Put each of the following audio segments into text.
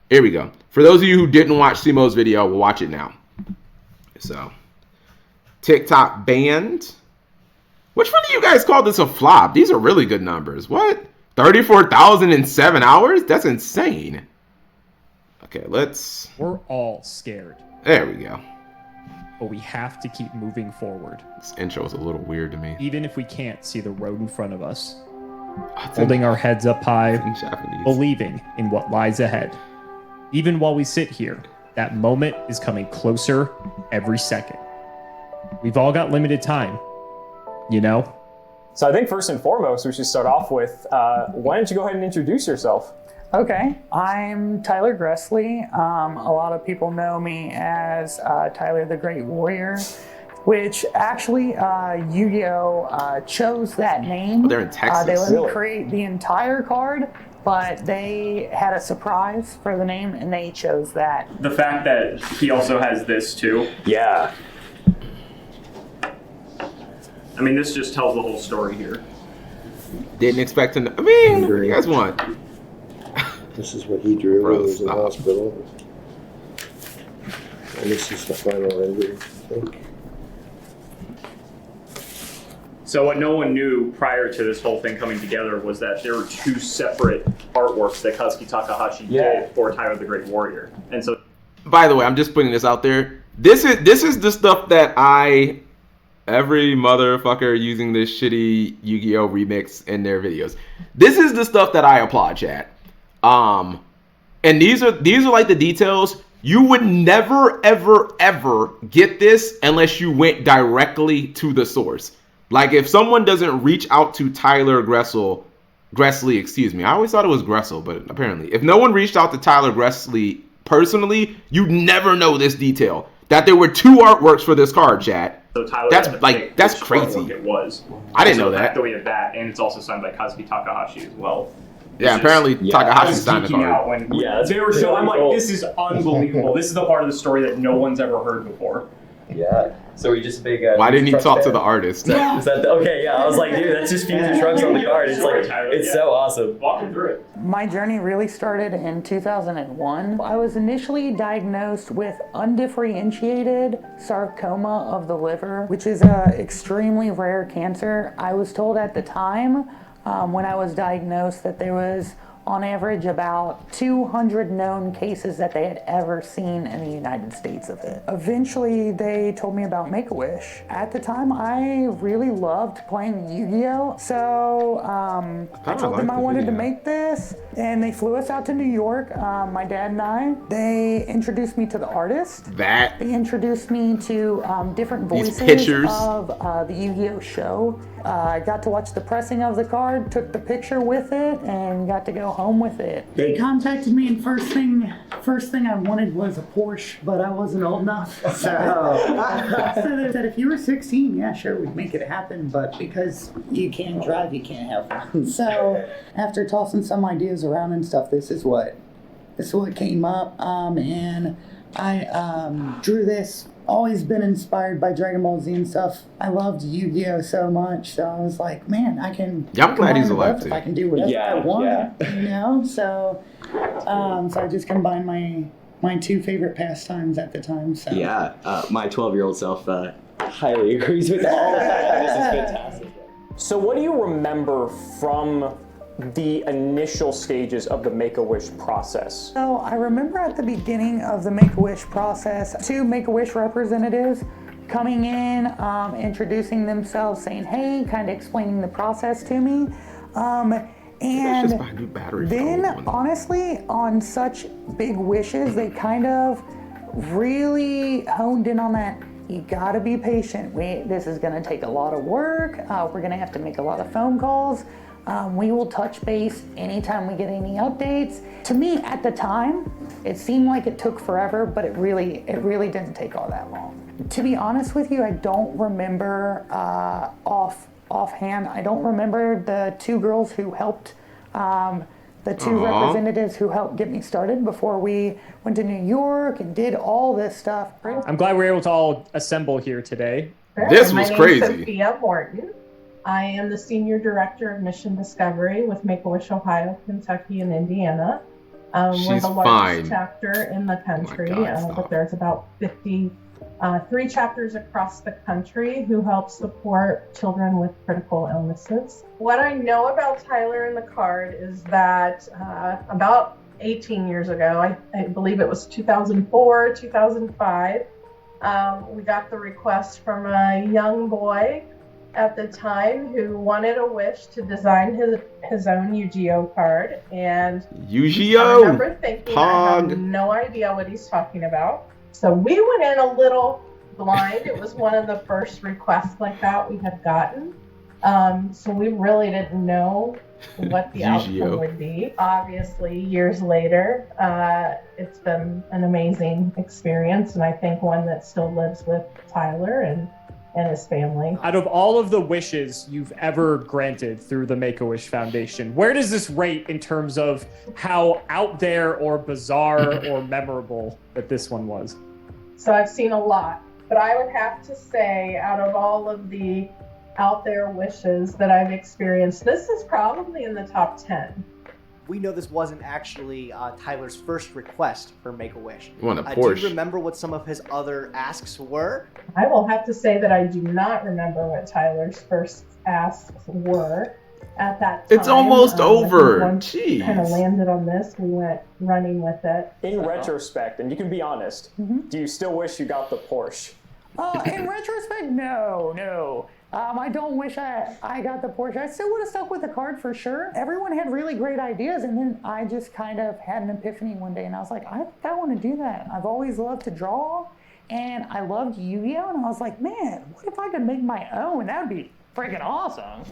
Here we go. For those of you who didn't watch Simo's video, we'll watch it now. So, TikTok banned. Which one do you guys call this a flop? These are really good numbers. What? 34,000 in 7 hours? That's insane. Okay, let's... We're all scared. There we go. But we have to keep moving forward. This intro is a little weird to me. Even if we can't see the road in front of us. Holding our heads up high, believing in what lies ahead. Even while we sit here, that moment is coming closer every second. We've all got limited time, you know? So I think first and foremost, we should start off with, why don't you go ahead and introduce yourself? Okay, I'm Tyler Gressley. A lot of people know me as Tyler the Great Warrior, which actually Yu-Gi-Oh! Chose that name. Oh, they're in Texas. They let me create the entire card, but they had a surprise for the name and they chose that. The fact that he also has this too. Yeah. I mean, this just tells the whole story here. Didn't expect to know. I mean, what do you guys want? This is what he drew when he was in the stop. hospital. And this is the final rendering, I think. So what no one knew prior to this whole thing coming together was that there were two separate artworks that Kazuki Takahashi did for Tyler the Great Warrior. And so, by the way, I'm just putting this out there. This is the stuff that every motherfucker using this shitty Yu-Gi-Oh remix in their videos. This is the stuff that I applaud, chat. And these are like the details. You would never, ever, ever get this unless you went directly to the source. Like if someone doesn't reach out to Tyler Gressley, excuse me. I always thought it was Gressel, but apparently, if no one reached out to Tyler Gressley personally, you'd never know this detail. That there were two artworks for this card, chat. so Tyler That's had to like pick that's which crazy. artwork it was. I didn't know So the that. fact that we have that, and it's also signed by Kazuki Takahashi as well. Yeah, It's apparently just- Takahashi I was signed the geeking card. out when they were pretty showing. I'm like, cool. this is unbelievable. This is the part of the story that no one's ever heard before. Yeah. So we just big. Why didn't he Trunks talk to fan? the artist? Is that okay? Yeah, I was like, dude, that's just Future Trunks on the card. It's like, it's so awesome. Walk him through it. My journey really started in 2001. I was initially diagnosed with undifferentiated sarcoma of the liver, which is an extremely rare cancer. I was told at the time when I was diagnosed that there was on average about 200 known cases that they had ever seen in the United States of it. Eventually, they told me about Make-A-Wish. At the time, I really loved playing Yu-Gi-Oh! So I told them I wanted to make this, and they flew us out to New York, my dad and I. They introduced me to the artist. They introduced me to different voices pictures of the Yu-Gi-Oh! Show. I got to watch the pressing of the card, took the picture with it, and got to go home with it. They contacted me, and first thing I wanted was a Porsche, but I wasn't old enough. So they said, if you were 16, yeah, sure, we'd make it happen, but because you can't drive, you can't have one. So after tossing some ideas around and stuff, this is what came up, and I drew this. Always been inspired by Dragon Ball Z and stuff. I loved Yu-Gi-Oh! So much, so I was like, man, I can. I'm glad he's alive too. too. I can do whatever I want, you know. So I just combined my two favorite pastimes at the time. So Yeah, my 12-year-old self highly agrees with that. This is fantastic. So what do you remember from the initial stages of the Make-A-Wish process? So I remember at the beginning of the Make-A-Wish process, two Make-A-Wish representatives coming in, introducing themselves, saying, hey, kind of explaining the process to me. And then, honestly, on such big wishes, they kind of really honed in on that. You gotta be patient. This is gonna take a lot of work. We're gonna have to make a lot of phone calls. We will touch base anytime we get any updates. To me, at the time, it seemed like it took forever, but it really didn't take all that long. To be honest with you, I don't remember offhand. I don't remember the two girls who helped, the two representatives who helped get me started before we went to New York and did all this stuff. I'm glad we were able to all assemble here today. This was crazy. My name is Sophia Morton. I am the Senior Director of Mission Discovery with Make-A-Wish Ohio, Kentucky, and Indiana. We're She's the largest fine. chapter in the country, God, stop. but there's about 53 chapters across the country who help support children with critical illnesses. What I know about Tyler and the card is that about 18 years ago, I believe it was 2004, 2005, we got the request from a young boy at the time who wanted a wish to design his own Yu-Gi-Oh card. And Yu-Gi-Oh! I remember thinking, I have Pog. no idea what he's talking about. So we went in a little blind. It was one of the first requests like that we had gotten. So we really didn't know what the outcome would be. Obviously, years later, it's been an amazing experience, and I think one that still lives with Tyler and his family. Out of all of the wishes you've ever granted through the Make-A-Wish Foundation, where does this rate in terms of how out there or bizarre or memorable that this one was? So I've seen a lot, but I would have to say out of all of the out there wishes that I've experienced, this is probably in the top 10. We know this wasn't actually Tyler's first request for Make-A-Wish. You want a Do Porsche? you remember what some of his other asks were? I will have to say that I do not remember what Tyler's first asks were at that time. It's almost over. Jeez. Kind of landed on this. We went running with it. In retrospect, and you can be honest, do you still wish you got the Porsche? In retrospect, no. I don't wish I got the Porsche. I still would have stuck with the card for sure. Everyone had really great ideas, and then I just kind of had an epiphany one day, and I was like, I think I want to do that. I've always loved to draw, and I loved Yu-Gi-Oh, and I was like, man, what if I could make my own? That would be freaking awesome.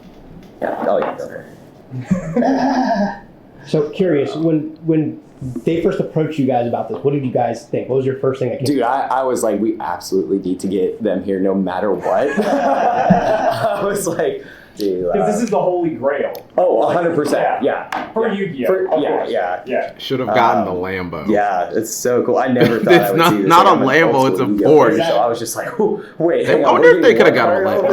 So curious, when they first approached you guys about this, what did you guys think? What was your first thing that came? Dude, I was like, we absolutely need to get them here no matter what. I was like, dude. Because this is the holy grail. Oh, 100%. Yeah. For Yu-Gi-Oh! Yeah. Should have gotten the Lambo. Yeah, it's so cool. I never thought I would see this. Not a I'm an Lambo, old it's a school Porsche. Yu-Gi-Oh! So I was just like, oh, wait. I wonder if they could have got a Lambo.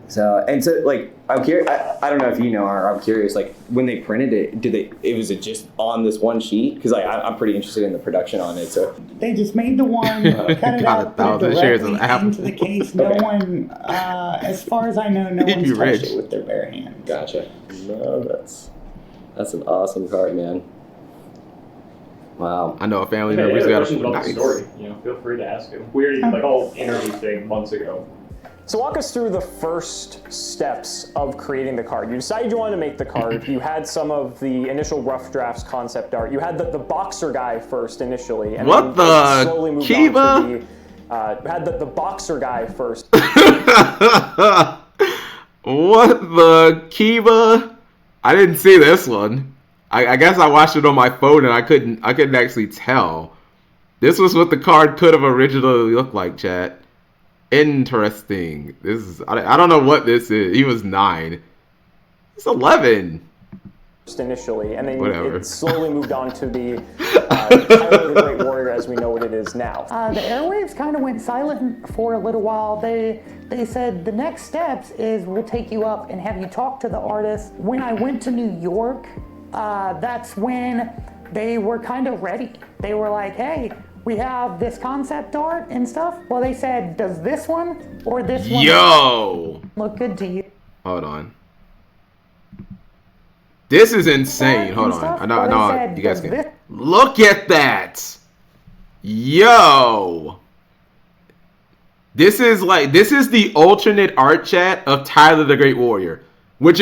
So like, I'm curious. I don't know if you know, or I'm curious. Like, when they printed it, was it just on this one sheet? Because I'm pretty interested in the production on it. So They just made the one, cut it out, put it 1,000 shares of directly Apple. into the case. No one, as far as I know, no He'd be one's touched rich. it with their bare hands. gotcha. No, that's an awesome card, man. Wow. I know a family If any member's other got questions a about the story, feel free to ask him. We already like all interviewed thing months ago. So walk us through the first steps of creating the card. You decided you wanted to make the card. You had some of the initial rough drafts concept art. You had the boxer guy first initially. And What then the slowly moved Kiva? on to you had the boxer guy first. What the Kiva? I didn't see this one. I guess I watched it on my phone and I couldn't actually tell. This was what the card could have originally looked like, chat. Interesting. This is I don't know what this is. He was 9. He's 11. Initially, and then Whatever. it slowly moved on to the Tyler the Great Warrior as we know what it is now. The airwaves kind of went silent for a little while. They said the next steps is we'll take you up and have you talk to the artist. When I went to New York, that's when they were kind of ready. They were like, hey, we have this concept art and stuff. Well, they said, does this one or this one look good to you? Hold on. This is insane. Hold on. I know you guys can. Look at that. Yo. This is the alternate art chat of Tyler the Great Warrior, which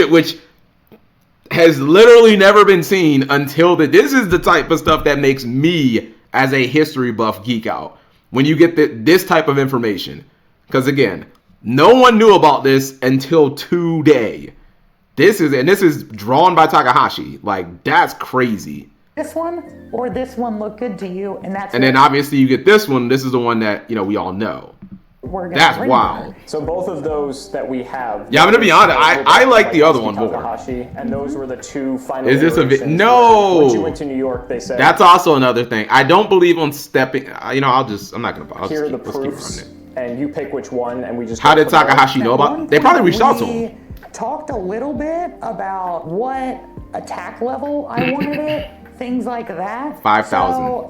has literally never been seen until this is the type of stuff that makes me as a history buff geek out when you get this type of information. Because again, no one knew about this until today. This is drawn by Takahashi. Like, that's crazy. This one or this one look good to you, and then obviously you get this one. This is the one that we all know. That's wild. So both of those that we have. Yeah, I'm gonna be honest. I like the other one more. Takahashi, and those were the two final. Is this a no? Once you went to New York, they said that's also another thing. I don't believe on stepping. I'm not gonna. Here are the proofs, and you pick which one, and we just. How did Takahashi know about? They probably reached out to him. Talked a little bit about what attack level I wanted it, things like that. 5,000. So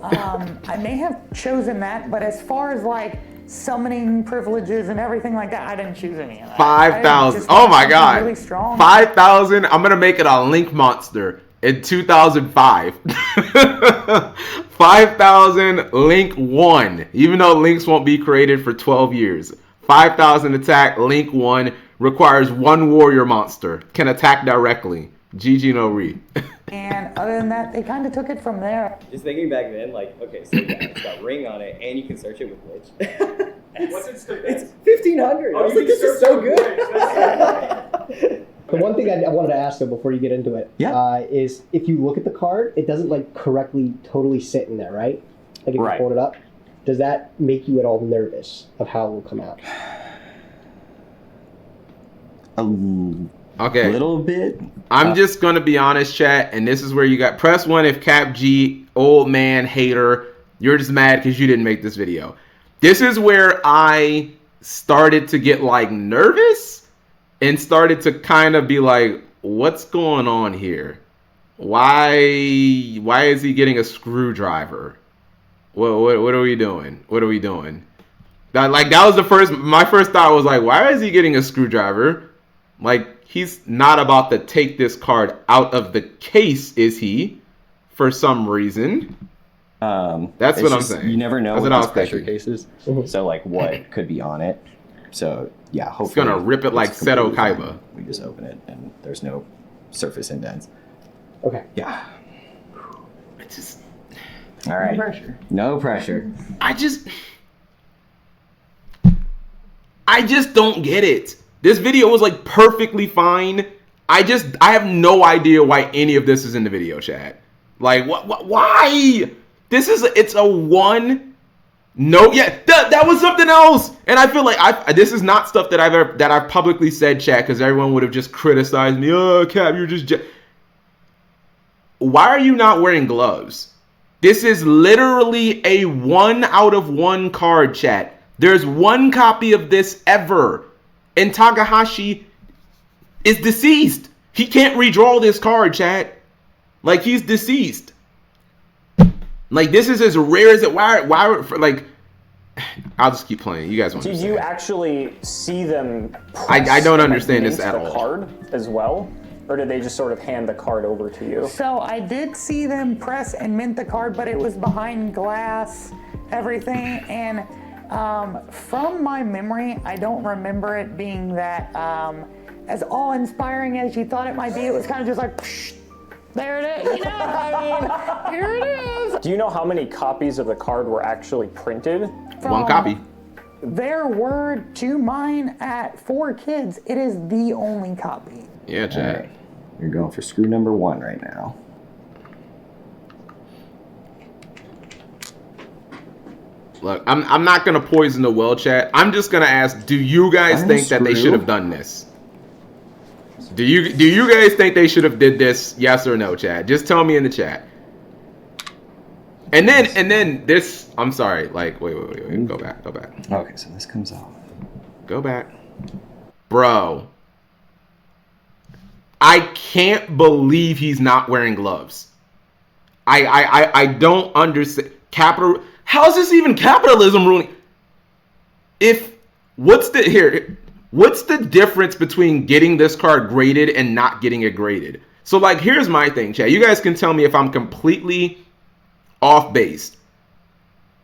I may have chosen that, but as far as like summoning privileges and everything like that, I didn't choose any of that. 5,000. Oh my god. Really strong. 5,000. I'm gonna make it a Link monster in 2005. 5,000 Link 1. Even though Links won't be created for 12 years. 5,000 attack Link 1 requires 1 warrior monster. Can attack directly. GG no re. And other than that, they kind of took it from there. Just thinking back then, like, okay, so yeah, it's got ring on it, and you can search it with Witch. What's its It's 1,500. I was like, this is so good. The one thing I wanted to ask though before you get into it, is if you look at the card, it doesn't like correctly totally sit in there, right? Like if you hold it up, does that make you at all nervous of how it will come out? Okay. A little bit. I'm just gonna be honest, chat, and this is where you got press 1 if Cap G, old man, hater, you're just mad because you didn't make this video. This is where I started to get like nervous and started to kind of be like, what's going on here? Why is he getting a screwdriver? What are we doing? What are we doing? That was my first thought was like, why is he getting a screwdriver? Like, he's not about to take this card out of the case, is he? For some reason. That's what I'm saying. You never know That's with what I these was pressure thinking. cases. So, like, what could be on it. So, yeah, hopefully. It's gonna rip it like it's Seto completely Kaiba. fine. We just open it, and there's no surface indents. Okay. Yeah. It's just... All right. No pressure. No pressure. I just don't get it. This video was like perfectly fine. I have no idea why any of this is in the video, chat. Like, why? It's a 1. No, yeah, that was something else. And I feel like this is not stuff that I've publicly said, chat, because everyone would have just criticized me. Oh, Cap, you're just... Why are you not wearing gloves? This is literally a 1 out of 1 card, chat. There's 1 copy of this ever. And Takahashi is deceased. He can't redraw this card, chat. Like, he's deceased. Like, this is as rare as it. Why like, I'll just keep playing. You guys want to Do you actually see them I don't understand this at the all. card as well? Or did they just sort of hand the card over to you? So I did see them press and mint the card, but it was behind glass, everything. And from my memory, I don't remember it being that as awe-inspiring as you thought it might be. It was kind of just like, psh, there it is. You know, I mean, here it is. Do you know how many copies of the card were actually printed? 1 copy. There were, to mine, at 4 kids. It is the only copy. Yeah, chat. Right. You're going for screw number 1 right now. Look, I'm not gonna poison the well, chat. I'm just gonna ask: do you guys think that they should have done this? Do you guys think they should have did this? Yes or no, chat? Just tell me in the chat. And then this. I'm sorry. Like, wait. Go back. Okay, so this comes off. Go back, bro. I can't believe he's not wearing gloves. I don't understand. How is this even capitalism ruling? What's the difference between getting this card graded and not getting it graded? So, like, here's my thing, chat. You guys can tell me if I'm completely off base.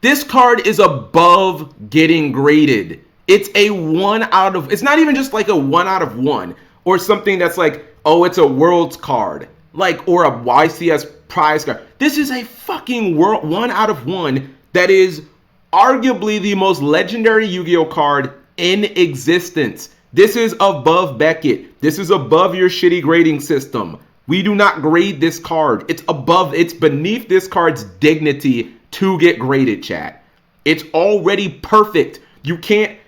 This card is above getting graded. It's a 1 out of... It's not even just like a 1 out of 1 or something that's like, oh, it's a Worlds card, like, or a YCS prize card. This is a fucking 1 out of 1 that is arguably the most legendary Yu-Gi-Oh card in existence. This is above Beckett. This is above your shitty grading system. We do not grade this card. It's beneath this card's dignity to get graded, chat. It's already perfect. You can't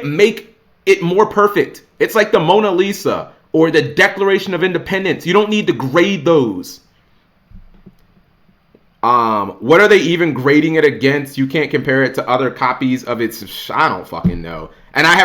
make it more perfect. It's like the Mona Lisa or the Declaration of Independence. You don't need to grade those. What are they even grading it against? You can't compare it to other copies of its... I don't fucking know. And I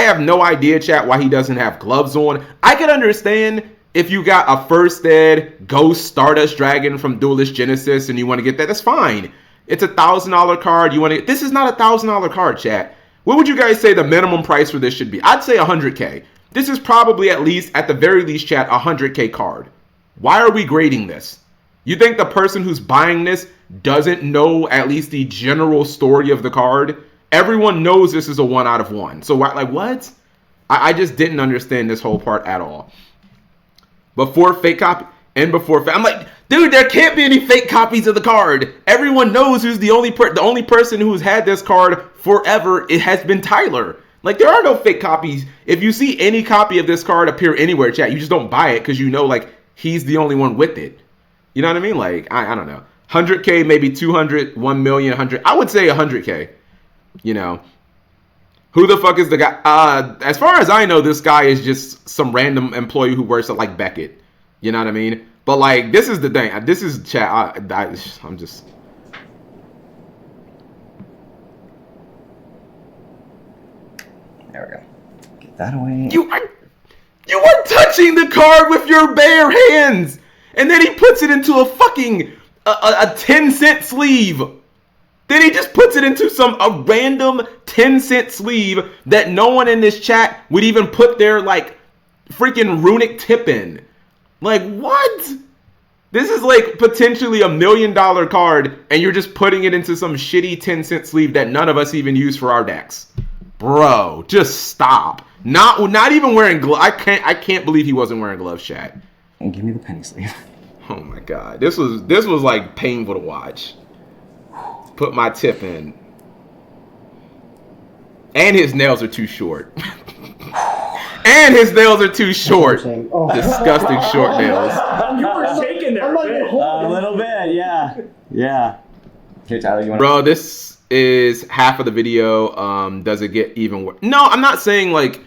have no idea, chat, why he doesn't have gloves on. I can understand if you got a First Ed Ghost Stardust Dragon from Duelist Genesis and you want to get that, that's fine. It's $1,000 card. You want to? This is not $1,000 card, chat. What would you guys say the minimum price for this should be? I'd say $100K. This is probably at the very least, chat, $100K card. Why are we grading this? You think the person who's buying this doesn't know at least the general story of the card? Everyone knows this is a 1 out of 1. So why, like, what? I just didn't understand this whole part at all. Before fake copy and before I'm like, dude, there can't be any fake copies of the card. Everyone knows who's the only person who's had this card forever. It has been Tyler. Like, there are no fake copies. If you see any copy of this card appear anywhere, chat, you just don't buy it because you know, like, he's the only one with it. You know what I mean? Like, I don't know. 100K, maybe 200, 1 million, 100. I would say 100K. You know. Who the fuck is the guy? As far as I know, this guy is just some random employee who works at, like, Beckett. You know what I mean? But, like, this is the thing. This is chat. I'm just. There we go. Get that away. You are touching the card with your bare hands, and then he puts it into a fucking a 10-cent sleeve. Then he just puts it into a random 10-cent sleeve that no one in this chat would even put their, like, freaking runic tip in. Like, what? This is, like, potentially $1 million card, and you're just putting it into some shitty 10-cent sleeve that none of us even use for our decks. Bro, just stop. Not even wearing gloves. I can't believe he wasn't wearing gloves, chat. And give me the penny sleeve. Oh my god. This was like painful to watch. Put my tip in. And his nails are too short. And his nails are too short. Disgusting short nails. You were shaking there. A little bit, yeah. Yeah. Here, Tyler, you want Bro, this is half of the video. Does it get even worse? No, I'm not saying, like,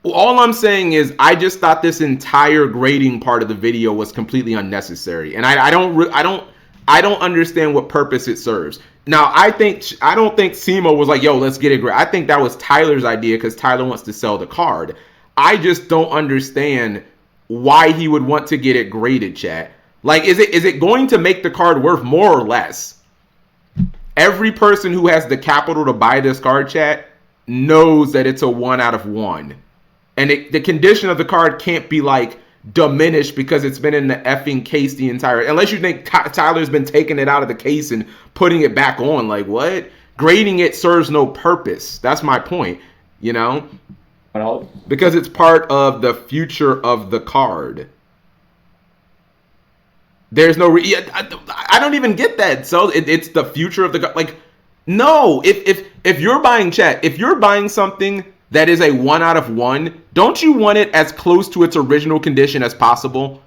all I'm saying is I just thought this entire grading part of the video was completely unnecessary, and I don't understand what purpose it serves. Now, I don't think Simo was like, yo, let's get it graded. I think that was Tyler's idea because Tyler wants to sell the card. I just don't understand why he would want to get it graded, chat. Like, is it going to make the card worth more or less? Every person who has the capital to buy this card, chat, knows that it's a 1 out of 1. And the condition of the card can't be, like, diminished because it's been in the effing case the entire... Unless you think Tyler's been taking it out of the case and putting it back on. Like, what? Grading it serves no purpose. That's my point, you know? Because it's part of the future of the card. There's no... I don't even get that. So it's the future of the card. Like, no. If you're buying, chat, if you're buying something that is a 1 out of 1, don't you want it as close to its original condition as possible?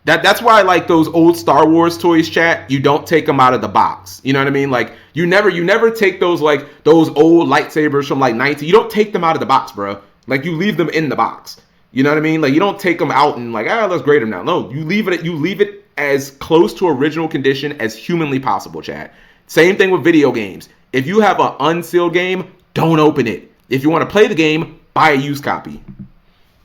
That's why, like, those old Star Wars toys, chat, you don't take them out of the box. You know what I mean? Like, you never take those, like, those old lightsabers from, like, 19. You don't take them out of the box, bro. Like, you leave them in the box. You know what I mean? Like, you don't take them out and, like, let's grade them now. No, you leave it as close to original condition as humanly possible, chat. Same thing with video games. If you have an unsealed game, don't open it. If you want to play the game, buy a used copy.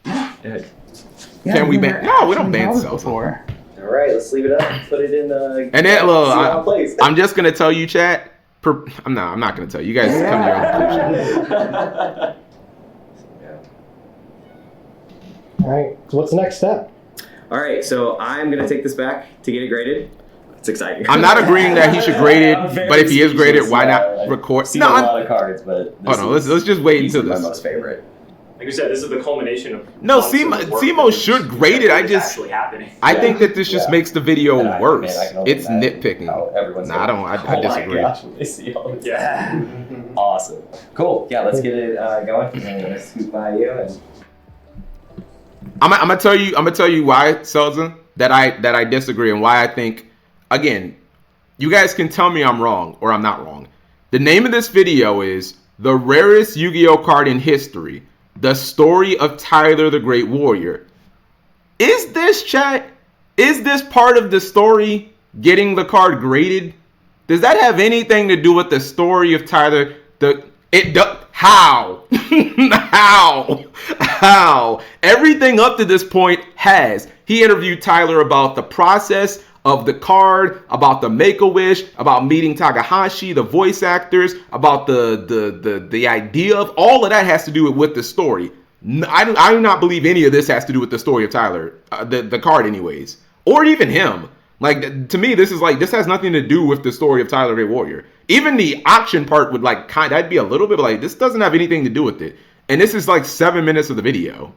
Can we ban? No, we don't ban sales. All right, let's leave it up. Put it in the. And then, look, I'm just gonna tell you, chat. I'm not gonna tell you. You guys come to your own conclusion. All right. So what's the next step? All right, so I'm gonna take this back to get it graded. It's exciting. I'm not agreeing that he should grade it, but if he is graded, why not record? Seen a lot of cards, but let's just wait until this. My most favorite. Like you said, this is the culmination of. No, Simo should grade it. I think that this just makes the video worse. It's nitpicking. I disagree. Yeah. Awesome. Cool. Yeah, let's get it going. I'm gonna scoot by you and. I'm gonna tell you why, Selzen, that I disagree and why I think. Again, you guys can tell me I'm wrong or I'm not wrong. The name of this video is The Rarest Yu-Gi-Oh Card in History, The Story of Tyler the Great Warrior. Is this, chat? Is this part of the story getting the card graded? Does that have anything to do with the story of Tyler? How? How? Everything up to this point has. He interviewed Tyler about the process of the card, about the Make-A-Wish, about meeting Takahashi, the voice actors, about the idea of all of that has to do with the story. I do not believe any of this has to do with the story of Tyler, the card anyways, or even him. Like, to me, this has nothing to do with the story of Tyler Great Warrior. Even the auction part would that'd be a little bit like, this doesn't have anything to do with it. And this is like 7 minutes of the video.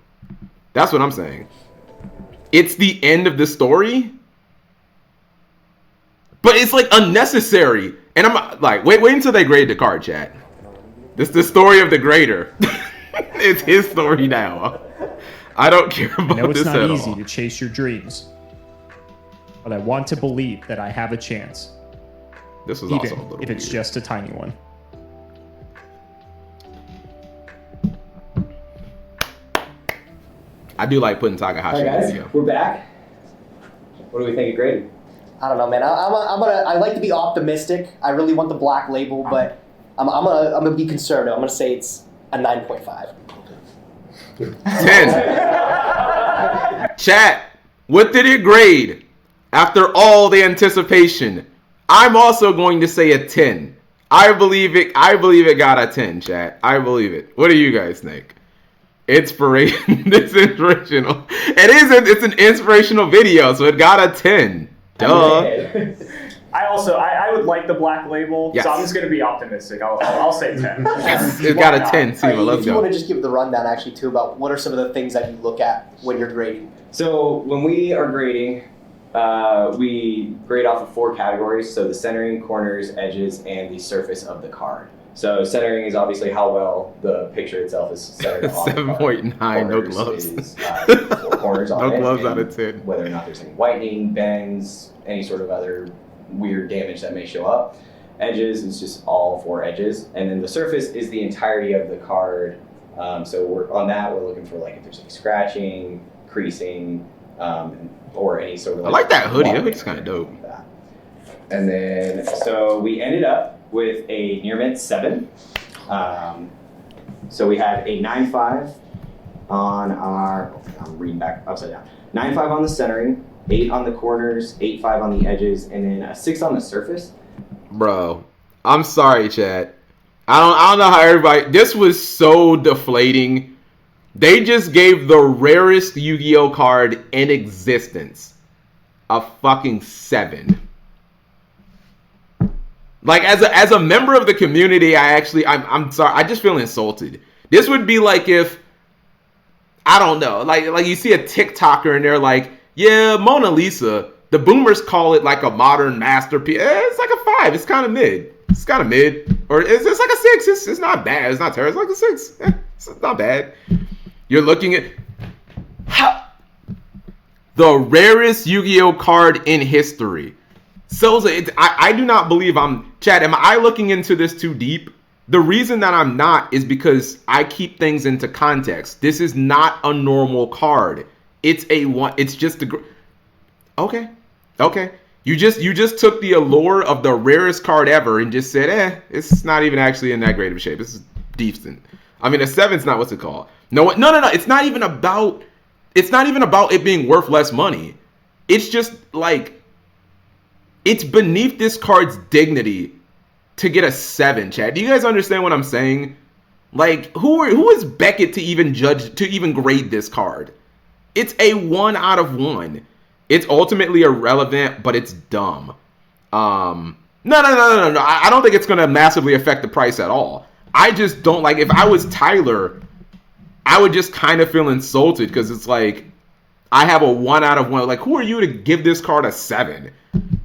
That's what I'm saying. It's the end of the story, but it's like unnecessary. And I'm like, wait until they grade the card, chat. This is the story of the grader. It's his story now. I don't care about this at all. I know it's not easy to chase your dreams, but I want to believe that I have a chance. This was even also a little if it's weird. just a tiny one. I do like putting Takahashi All right, in the guys, video. we're back. What do we think of grading? I don't know, man. I like to be optimistic. I really want the black label, but I'm gonna be conservative. I'm gonna say it's a 9.5. 10. Chat, what did it grade after all the anticipation? I'm also going to say a 10. I believe it got a 10, chat. I believe it. What do you guys think? Inspiration. It's inspirational. It's an inspirational video, so it got a 10. Duh. I would like the black label, Yes. so I'm just going to be optimistic. I'll say 10. Yes, it got a 10, Sima. Let's if you go. want to just give the rundown, actually, too, about what are some of the things that you look at when you're grading. So when we are grading, we grade off of 4 categories. So the centering, corners, edges, and the surface of the card. So centering is obviously how well the picture itself is centered on the card. 7.9, no Corners gloves. is, 4 corners on No it, gloves and out of 10. whether or not there's any whitening, bends, any sort of other weird damage that may show up. Edges is just all 4 edges. And then the surface is the entirety of the card. So we're looking for like if there's any scratching, creasing, or any sort of I like that hoodie. That hoodie's kind of dope. And then, so we ended up with a near mint 7. So we had a 9.5 on our, I'm reading back upside down. 9.5 on the centering, 8 on the corners, 8.5 on the edges, and then a 6 on the surface. Bro, I'm sorry, chat. I don't know how everybody. This was so deflating. They just gave the rarest Yu-Gi-Oh card in existence a fucking 7. Like, as a member of the community, I'm sorry. I just feel insulted. This would be like if, I don't know, like you see a TikToker and they're like, yeah, Mona Lisa. The boomers call it like a modern masterpiece. It's like a 5. It's kind of mid. It's kind of mid. Or it's like a 6. It's not bad. It's not terrible. It's like a 6. It's not bad. You're looking at the rarest Yu-Gi-Oh card in history. So I do not believe Chad, am I looking into this too deep? The reason that I'm not is because I keep things into context. This is not a normal card. It's just a... Okay. You just took the allure of the rarest card ever and just said, it's not even actually in that great of a shape. This is decent. I mean, a 7's not what's it called. No. It's not even about it being worth less money. It's just like, it's beneath this card's dignity to get a 7, Chad. Do you guys understand what I'm saying? Like, who is Beckett to even grade this card? It's a 1 out of 1. It's ultimately irrelevant, but it's dumb. No. I don't think it's going to massively affect the price at all. I just don't like, if I was Tyler, I would just kind of feel insulted because it's like, I have a 1 out of 1. Like, who are you to give this card a 7?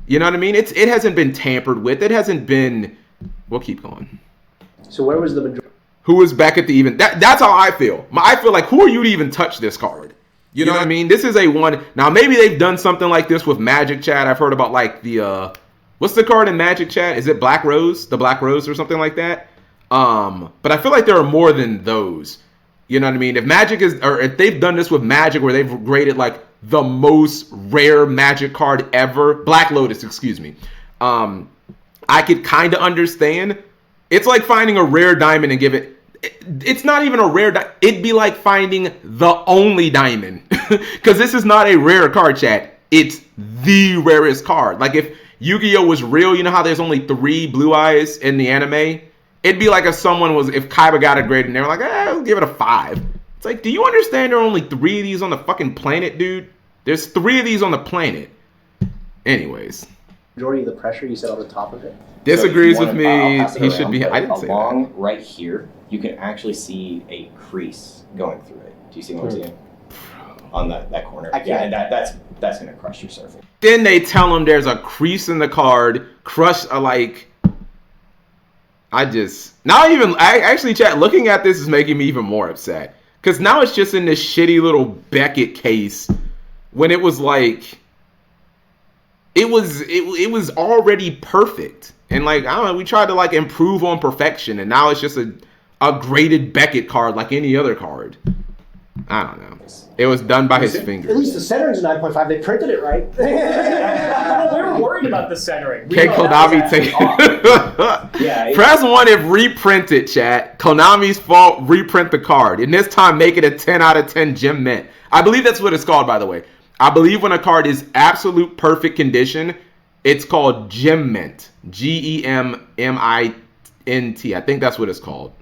You know what I mean? It hasn't been tampered with. It hasn't been... We'll keep going. So where was the majority? Who is back at the even... That's how I feel. I feel like, who are you to even touch this card? You know what I mean? This is a 1... Now, maybe they've done something like this with Magic Chat. I've heard about, like, the... What's the card in Magic Chat? Is it Black Rose? The Black Rose or something like that? But I feel like there are more than those. You know what I mean? If they've done this with Magic where they've graded, like, the most rare Magic card ever... Black Lotus, excuse me. I could kind of understand. It's like finding a rare diamond and give it... it's not even a rare. It'd be like finding the only diamond, because this is not a rare card, chat. It's the rarest card. Like if Yu-Gi-Oh was real, you know how there's only 3 blue eyes in the anime? It'd be like if Kaiba got a grade and they were like, I'll give it a 5. It's like, do you understand there are only 3 of these on the fucking planet, dude? There's 3 of these on the planet. Anyways. Majority of the pressure you said on the top of it? Disagrees with me. He should be. I didn't say that. Along right here, you can actually see a crease going through it. Do you see what I'm saying? On that corner. Yeah, and that's gonna crush your surface. Then they tell him there's a crease in the card. Actually, chat, looking at this is making me even more upset. Because now it's just in this shitty little Beckett case when it was like, it was already perfect. And like, I don't know, we tried to like improve on perfection, and now it's just a graded Beckett card like any other card. I don't know. It was done by his fingers. At least the centering's a 9.5. They printed it right. Well, we were worried about the centering. Konami take Press 1 if reprinted, chat. Konami's fault, reprint the card. And this time make it a 10 out of 10 gem mint. I believe that's what it's called, by the way. I believe when a card is absolute perfect condition, it's called gem mint. GEMMINT. I think that's what it's called.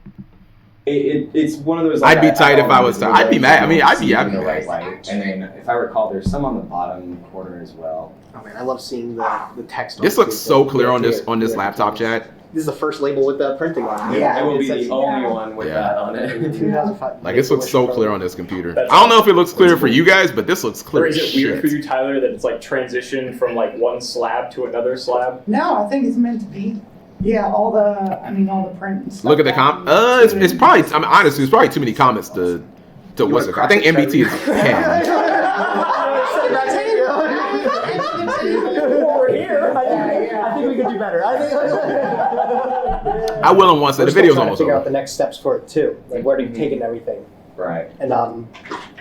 It's one of those. I'd be tight if I was. I'd be mad. I mean, I'd be in the right light. And then, if I recall, there's some on the bottom corner as well. Oh man, I love seeing the text. This looks so clear on this laptop, chat. This is the first label with the printing on it. Yeah, it will be the only one with that on it. 2005. Like, this looks so clear on this computer. I don't know if it looks clear for you guys, but this looks clear. Or is it weird for you, Tyler, that it's like transitioned from like one slab to another slab? No, I think it's meant to be. Yeah, all the print and stuff. Look at the it's probably, I mean, honestly, it's probably too many comments to what's it called? I think MBT is 10. Over here, I think we could do better. I will in one set. The video's almost figure over. out the next steps for it too. Like where to take it and everything. Right. And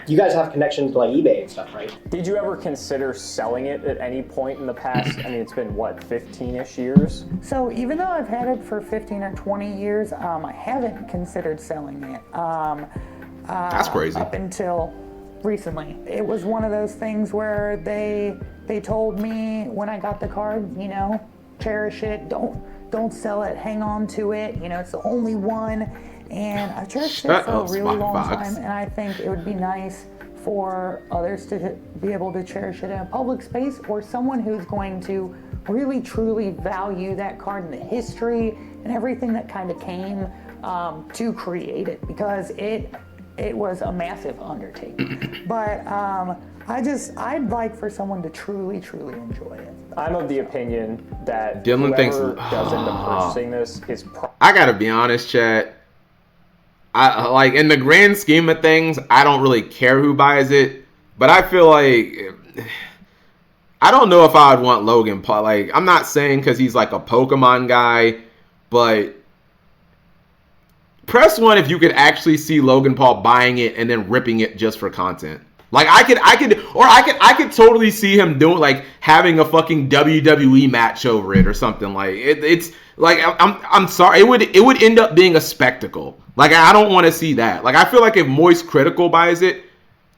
you guys have connections to like eBay and stuff, right? Did you ever consider selling it at any point in the past? I mean, it's been what, 15-ish years? So even though I've had it for 15 or 20 years, I haven't considered selling it. That's crazy. Up until recently, it was one of those things where they told me when I got the card, you know, cherish it, don't sell it, hang on to it. You know, it's the only one. And I've cherished it for a really long time, and I think it would be nice for others to be able to cherish it in a public space, or someone who's going to really truly value that card and the history and everything that kind of came to create it, because it was a massive undertaking. But I'd like for someone to truly enjoy it. I'm of the opinion that Dylan thinks does end up purchasing this is. I gotta be honest, chat. I like, in the grand scheme of things, I don't really care who buys it, but I feel like I don't know if I would want Logan Paul. Like, I'm not saying because he's like a Pokemon guy, but press 1 if you could actually see Logan Paul buying it and then ripping it just for content. Like, I could totally see him doing, like, having a fucking WWE match over it or something. Like, it's like, I'm sorry, it would end up being a spectacle. Like, I don't want to see that. Like, I feel like if Moist Critical buys it,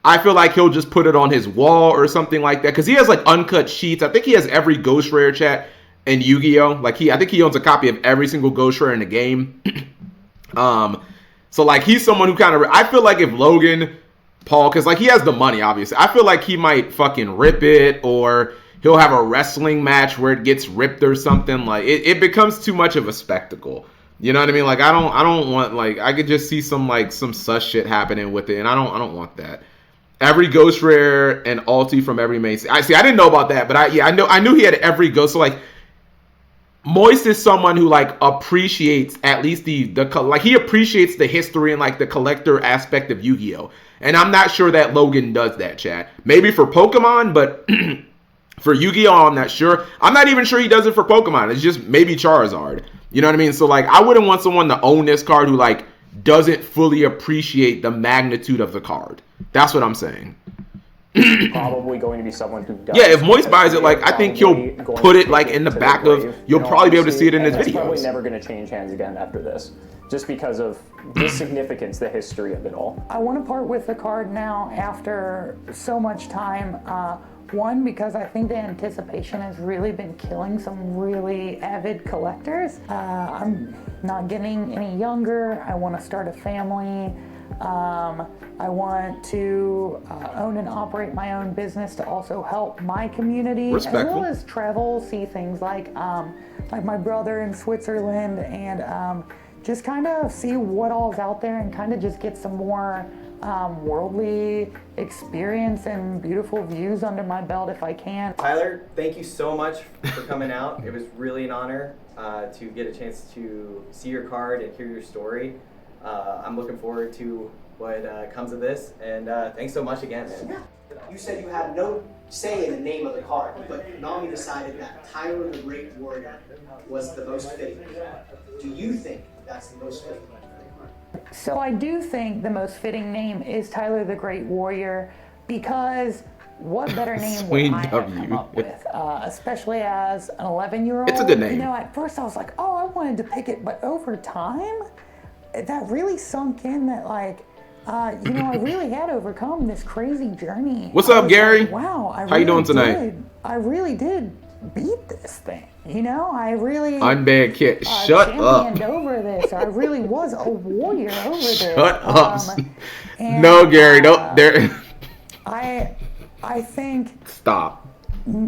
I feel like he'll just put it on his wall or something like that, because he has like uncut sheets. I think he has every Ghost Rare, chat, in Yu-Gi-Oh. Like, I think he owns a copy of every single Ghost Rare in the game. So like, he's someone who kind of, I feel like if Logan Paul, because like, he has the money, obviously, I feel like he might fucking rip it, or he'll have a wrestling match where it gets ripped or something. Like, it becomes too much of a spectacle. You know what I mean? Like, I don't want, like, I could just see some sus shit happening with it, and I don't want that. Every Ghost Rare and ulti from every main. I didn't know about that, but I knew he had every Ghost. So like, Moist is someone who like appreciates at least the like, he appreciates the history and like the collector aspect of Yu-Gi-Oh. And I'm not sure that Logan does that, chat. Maybe for Pokemon, but for Yu-Gi-Oh, I'm not sure. I'm not even sure he does it for Pokemon. It's just maybe Charizard. You know what I mean? So like, I wouldn't want someone to own this card who like doesn't fully appreciate the magnitude of the card. That's what I'm saying. probably going to be someone who does. Yeah, if Moist buys it, like I think he'll put it like in the back of. You'll probably be able to see it in his videos. It's probably never going to change hands again after this, just because of the significance, the history of it all. I want to part with the card now after so much time. One, because I think the anticipation has really been killing some really avid collectors. I'm not getting any younger. I want to start a family. I want to own and operate my own business to also help my community, as well as travel, see things like my brother in Switzerland, and just kind of see what all's out there and kind of just get some more worldly experience and beautiful views under my belt if I can. Tyler, thank you so much for coming out. It was really an honor to get a chance to see your card and hear your story. I'm looking forward to what comes of this, and thanks so much again, man. You said you had no say in the name of the card, but Nami decided that Tyler the Great Warrior was the most fitting. Do you think that's the most fitting? So I do think the most fitting name is Tyler the Great Warrior, because what better name would I have come up with, especially as an 11-year-old? It's a good name. You know, at first I was like, oh, I wanted to pick it, but over time, that really sunk in that, like, you know, I really had overcome this crazy journey. What's up, Gary? Like, wow, how you doing tonight? I really did beat this thing. You know, I really Unbanned Kit. Shut up. Over this. I really was a warrior over this. Shut up. No, Gary, don't. There. I think. Stop.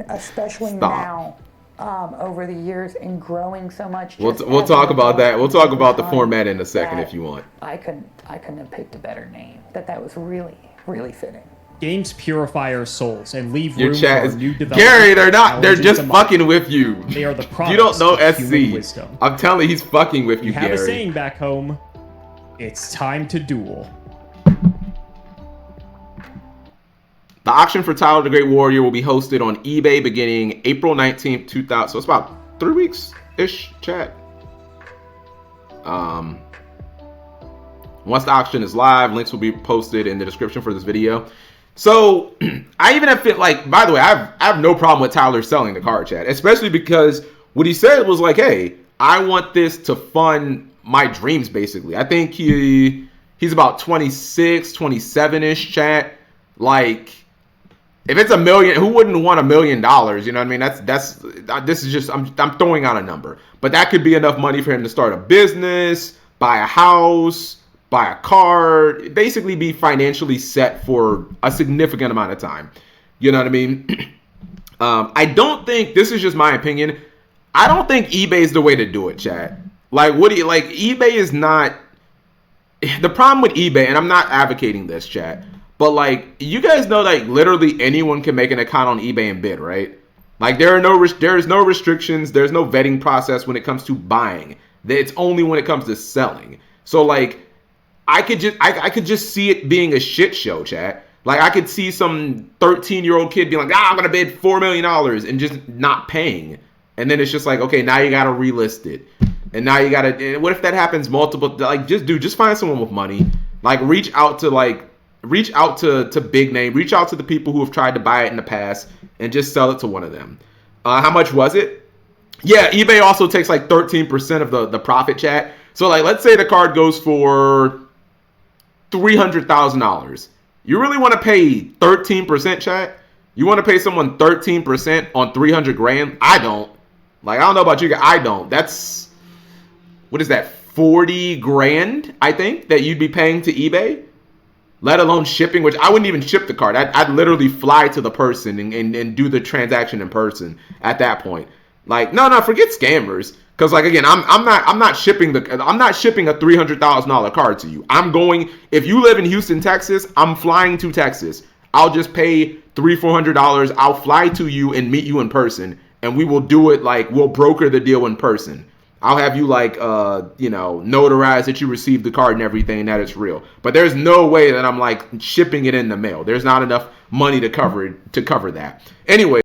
Especially now, over the years and growing so much. We'll talk about that. We'll talk about the format in a second if you want. I couldn't have picked a better name. That was really, really fitting. Games purify our souls and leave Your room chat for is new development. Gary, they're not. They're just and fucking with you. They are the products You don't know of human SC. wisdom. I'm telling you, he's fucking with you, We have Gary. a saying back home. It's time to duel. The auction for Tyler the Great Warrior will be hosted on eBay beginning April 19th, 2000. So it's about 3 weeks-ish, chat. Once the auction is live, links will be posted in the description for this video. So I even have by the way, I have no problem with Tyler selling the card, chat, especially because what he said was like, hey, I want this to fund my dreams, basically. I think he's about 26, 27-ish, chat. Like, if it's $1 million, who wouldn't want $1 million? You know what I mean? This is just, I'm throwing out a number, but that could be enough money for him to start a business, buy a house, buy a car, basically be financially set for a significant amount of time. You know what I mean? I don't think, this is just my opinion, I don't think eBay is the way to do it, chat. Like, eBay is not, the problem with eBay, and I'm not advocating this, chat, but like, you guys know, like, literally anyone can make an account on eBay and bid, right? Like, there is no restrictions, there's no vetting process when it comes to buying. It's only when it comes to selling. So like, I could just see it being a shit show, chat. Like, I could see some 13-year-old kid being like, I'm gonna bid $4 million and just not paying. And then it's just like, okay, now you gotta relist it. And now you gotta, and what if that happens multiple, like, just find someone with money. Like, reach out to big name, reach out to the people who have tried to buy it in the past and just sell it to one of them. How much was it? Yeah, eBay also takes like 13% of the profit, chat. So like, let's say the card goes for $300,000. You really want to pay 13%, chat? You want to pay someone 13% on 300 grand? I don't. Like, I don't know about you guys. I don't. That's, what is that, 40 grand, I think, that you'd be paying to eBay? Let alone shipping, which I wouldn't even ship the card. I'd literally fly to the person and do the transaction in person at that point. Like, no, forget scammers. Because, like, again, I'm not shipping a $300,000 card to you. I'm going, if you live in Houston, Texas, I'm flying to Texas. I'll just pay $300-400. I'll fly to you and meet you in person, and we will do it, like, we'll broker the deal in person. I'll have you, like, notarize that you received the card and everything, that it's real. But there's no way that I'm, like, shipping it in the mail. There's not enough money to cover that. Anyway.